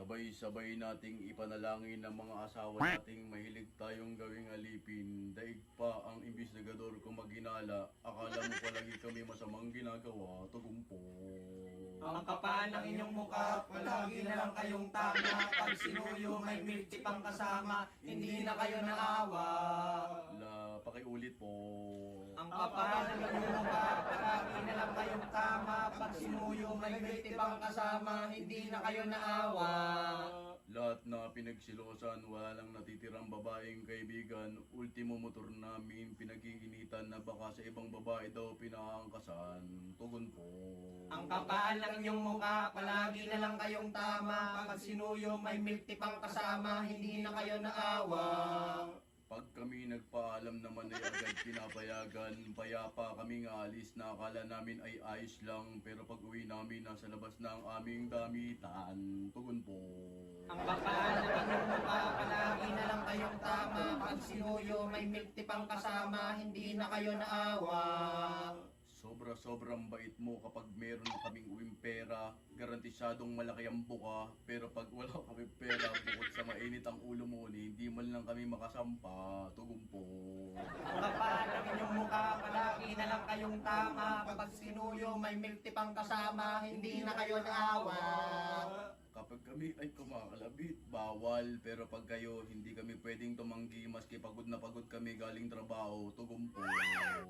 Sabay-sabay nating ipanalangin ng mga asawa nating mahilig tayong gawing alipin. Daig pa ang imbestigador kung maghinala. Akala mo palagi kami masamang ginagawa. Tugumpo. Ang kapal ng inyong mukha, palagi na lang kayong tama. Pag sinuyo, may milk tea pang kasama, hindi na kayo naawa. Pakiulit po. Ang kapal ng inyong mukha, palagi na lang kayong tama. Pag sinuyo, may milk tea pang kasama, hindi na kayo naawa. Lahat na pinagsilosan, wala lang natitirang babaeng kaibigan. Ultimo motor namin, pinag-iinitan na baka sa ibang babae daw pinaangkasan. Tugon po. Ang kapal ng inyong mukha, palagi na lang kayong tama. Pag sinuyo, may milk tea pang kasama, hindi na kayo naawa. Pag kami nagpaalam naman ay agad pinapayagan. Payapa kaming alis na akala namin ay ayos lang. Pero pag uwi namin, nasa labas na ang aming damitan. Tugon po. Ang kapal ng inyong mukha, palagi na lang kayong tama. Pag sinuyo, may milk tea pang kasama, hindi na kayo naawa. Sobra-sobrang bait mo kapag meron kaming uwing pera. Garantisadong malaki ang buka. Pero pag wala kami pera, bukod sa mainit ang ulo mo, hindi man lang kami makasampa. Tugon po. Ang kapal ng inyong mukha, palagi na lang kayong tama. Pag sinuyo, may milk tea pang kasama, hindi na kayo naawa. Kapag kami ay kumakalabit, bawal. Pero pag kayo, hindi kami pwedeng tumanggi maski pagod na pagod kami galing trabaho. Tugon po.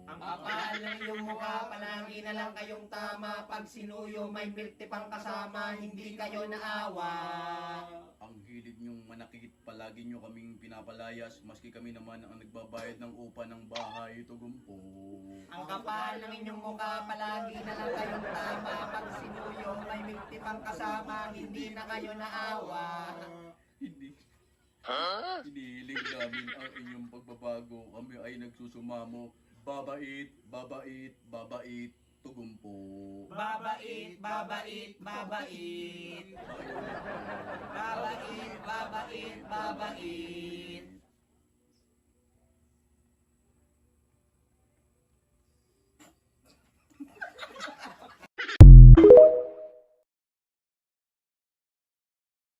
Ang kapal ng inyong mukha, palagi na lang kayong tama. Pag sinuyo, may milk tea pang kasama, hindi kayo naawa. Ang hilig nyong manakit, palagi nyo kaming pinapalayas, maski kami naman ang nagbabayad ng upa ng bahay. Tugon po. Ang kapal ng inyong mukha, palagi na lang kayong tama. Pag sinuyo, may milk tea pang kasama, hindi na kayo naawa. Hindi. Hinihiling namin ang inyong pagbabago. Kami ay nagsusumamo. Babait, babait, babait. Tugon po. Babait, babait, babait. Babait, babait, babait.